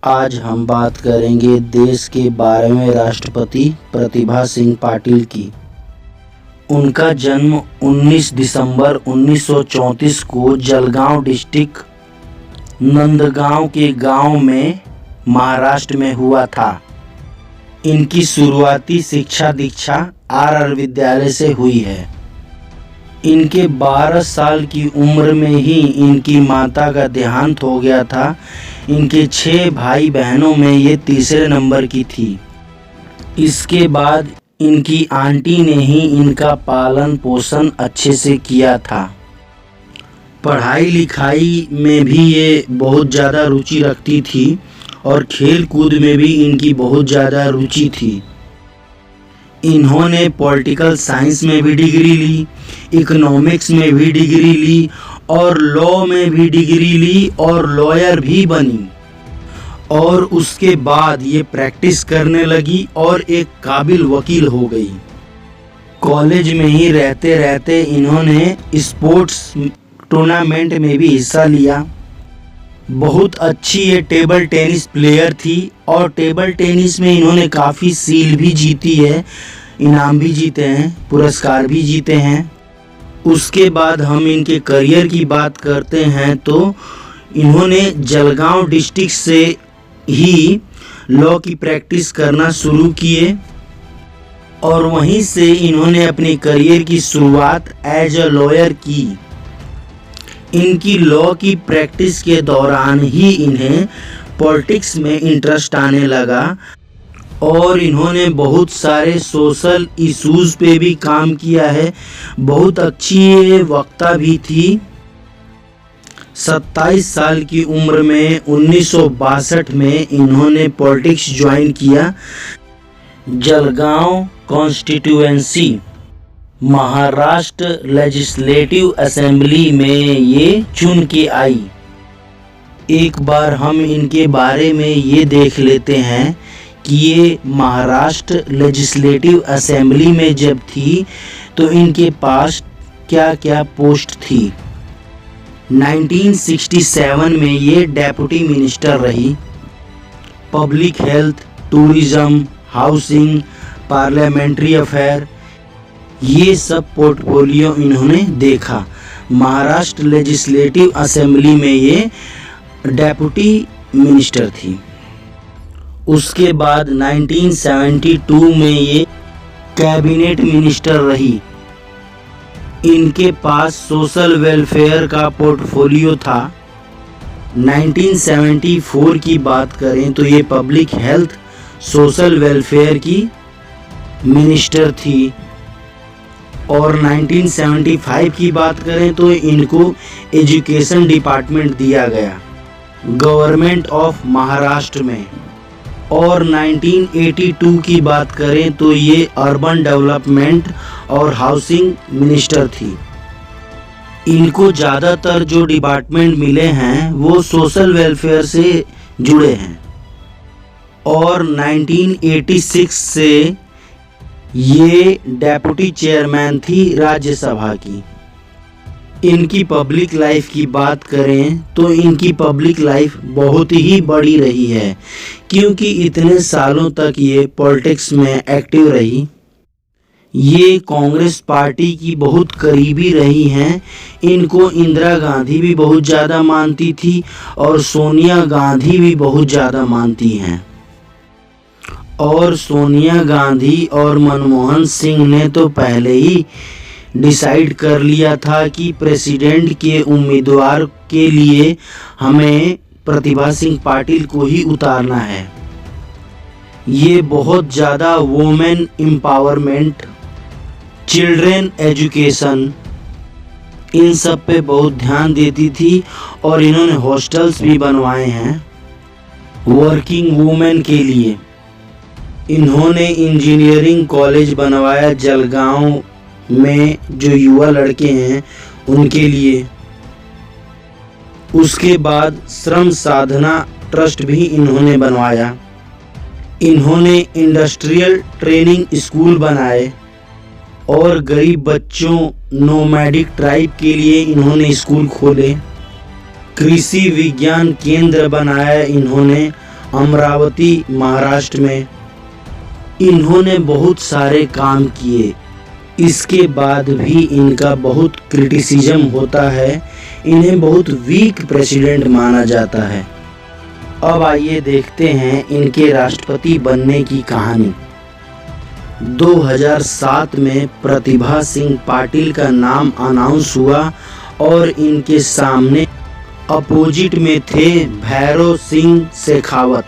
आज हम बात करेंगे देश के 12वें राष्ट्रपति प्रतिभा सिंह पाटिल की। उनका जन्म 19 दिसंबर 1934 को जलगांव डिस्ट्रिक्ट नंदगांव के गांव में महाराष्ट्र में हुआ था। इनकी शुरुआती शिक्षा दीक्षा आर विद्यालय से हुई है। इनके 12 साल की उम्र में ही इनकी माता का देहांत हो गया था। इनके 6 भाई बहनों में ये तीसरे नंबर की थी। इसके बाद इनकी आंटी ने ही इनका पालन पोषण अच्छे से किया था। पढ़ाई लिखाई में भी ये बहुत ज़्यादा रुचि रखती थी और खेल कूद में भी इनकी बहुत ज़्यादा रुचि थी। इन्होंने पॉलिटिकल साइंस में भी डिग्री ली, इकोनॉमिक्स में भी डिग्री ली और लॉ में भी डिग्री ली और लॉयर भी बनी। और उसके बाद ये प्रैक्टिस करने लगी और एक काबिल वकील हो गई। कॉलेज में ही रहते रहते इन्होंने स्पोर्ट्स टूर्नामेंट में भी हिस्सा लिया। बहुत अच्छी ये टेबल टेनिस प्लेयर थी और टेबल टेनिस में इन्होंने काफ़ी सील भी जीती है, इनाम भी जीते हैं, पुरस्कार भी जीते हैं। उसके बाद हम इनके करियर की बात करते हैं तो इन्होंने जलगांव डिस्ट्रिक्ट से ही लॉ की प्रैक्टिस करना शुरू किए और वहीं से इन्होंने अपने करियर की शुरुआत एज अ लॉयर की। इनकी लॉ की प्रैक्टिस के दौरान ही इन्हें पॉलिटिक्स में इंटरेस्ट आने लगा और इन्होंने बहुत सारे सोशल इश्यूज़ पे भी काम किया है। बहुत अच्छी ये वक्ता भी थी। 27 साल की उम्र में 1962 में इन्होंने पॉलिटिक्स ज्वाइन किया। Jalgaon constituency Maharashtra legislative assembly में ये चुन के आई। एक बार हम इनके बारे में ये देख लेते हैं कि ये महाराष्ट्र लेजिस्लेटिव असेंबली में जब थी तो इनके पास क्या क्या पोस्ट थी। 1967 में ये डेप्यूटी मिनिस्टर रही। Public health, tourism, housing, parliamentary affair, ये सब पोर्टफोलियो इन्होंने देखा। महाराष्ट्र लेजिस्लेटिव असेंबली में ये डेप्यूटी मिनिस्टर थी। उसके बाद 1972 में ये कैबिनेट मिनिस्टर रही। इनके पास सोशल वेलफेयर का पोर्टफोलियो था। 1974 की बात करें तो ये पब्लिक हेल्थ सोशल वेलफेयर की मिनिस्टर थी और 1975 की बात करें तो इनको एजुकेशन डिपार्टमेंट दिया गया गवर्नमेंट ऑफ महाराष्ट्र में। और 1982 की बात करें तो ये अर्बन डेवलपमेंट और हाउसिंग मिनिस्टर थी। इनको ज़्यादातर जो डिपार्टमेंट मिले हैं वो सोशल वेलफेयर से जुड़े हैं। और 1986 से ये डेप्यूटी चेयरमैन थी राज्यसभा की। इनकी पब्लिक लाइफ की बात करें तो इनकी पब्लिक लाइफ बहुत ही बड़ी रही है क्योंकि इतने सालों तक ये पॉलिटिक्स में एक्टिव रही। ये कांग्रेस पार्टी की बहुत करीबी रही हैं। इनको इंदिरा गांधी भी बहुत ज़्यादा मानती थी और सोनिया गांधी भी बहुत ज़्यादा मानती हैं। और सोनिया गांधी और मनमोहन सिंह ने तो पहले ही डिसाइड कर लिया था कि प्रेसिडेंट के उम्मीदवार के लिए हमें प्रतिभा सिंह पाटिल को ही उतारना है। ये बहुत ज़्यादा वुमेन एम्पावरमेंट, चिल्ड्रेन एजुकेशन, इन सब पे बहुत ध्यान देती थी और इन्होंने हॉस्टल्स भी बनवाए हैं वर्किंग वुमेन के लिए। इन्होंने इंजीनियरिंग कॉलेज बनवाया जलगांव में जो युवा लड़के हैं उनके लिए। उसके बाद श्रम साधना ट्रस्ट भी इन्होंने बनवाया। इन्होंने इंडस्ट्रियल ट्रेनिंग स्कूल बनाए और गरीब बच्चों नोमैडिक ट्राइब के लिए इन्होंने स्कूल खोले। कृषि विज्ञान केंद्र बनाया इन्होंने अमरावती महाराष्ट्र में इन्होंने बहुत सारे काम किए। इसके बाद भी इनका बहुत क्रिटिसिज्म होता है, इन्हें बहुत वीक प्रेसिडेंट माना जाता है। अब आइए देखते हैं इनके राष्ट्रपति बनने की कहानी। 2007 में प्रतिभा सिंह पाटिल का नाम अनाउंस हुआ और इनके सामने अपोजिट में थे भैरव सिंह शेखावत।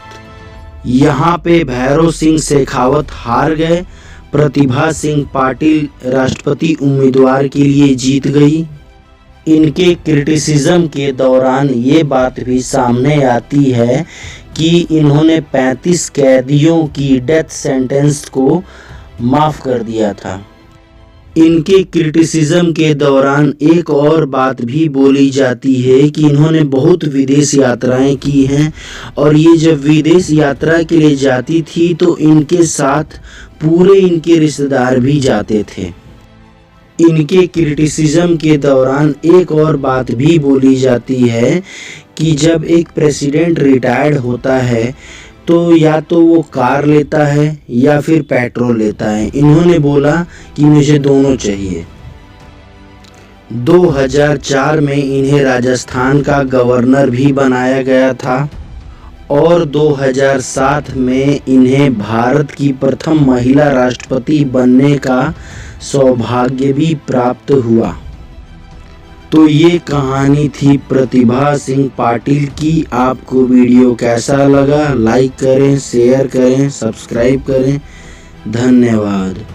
यहाँ पे भैरव सिंह शेखावत हार गए, प्रतिभा सिंह पाटिल राष्ट्रपति उम्मीदवार के लिए जीत गई। इनके क्रिटिसिज्म के दौरान ये बात भी सामने आती है कि इन्होंने 35 कैदियों की डेथ सेंटेंस को माफ़ कर दिया था। इनके क्रिटिसिज्म के दौरान एक और बात भी बोली जाती है कि इन्होंने बहुत विदेश यात्राएं की हैं और ये जब विदेश यात्रा के लिए जाती थी तो इनके साथ पूरे इनके रिश्तेदार भी जाते थे। इनके क्रिटिसिज्म के दौरान एक और बात भी बोली जाती है कि जब एक प्रेसिडेंट रिटायर्ड होता है तो या तो वो कार लेता है या फिर पेट्रोल लेता है। इन्होंने बोला कि मुझे दोनों चाहिए। 2004 में इन्हें राजस्थान का गवर्नर भी बनाया गया था और 2007 में इन्हें भारत की प्रथम महिला राष्ट्रपति बनने का सौभाग्य भी प्राप्त हुआ। तो ये कहानी थी प्रतिभा सिंह पाटिल की। आपको वीडियो कैसा लगा? लाइक करें, शेयर करें, सब्सक्राइब करें। धन्यवाद।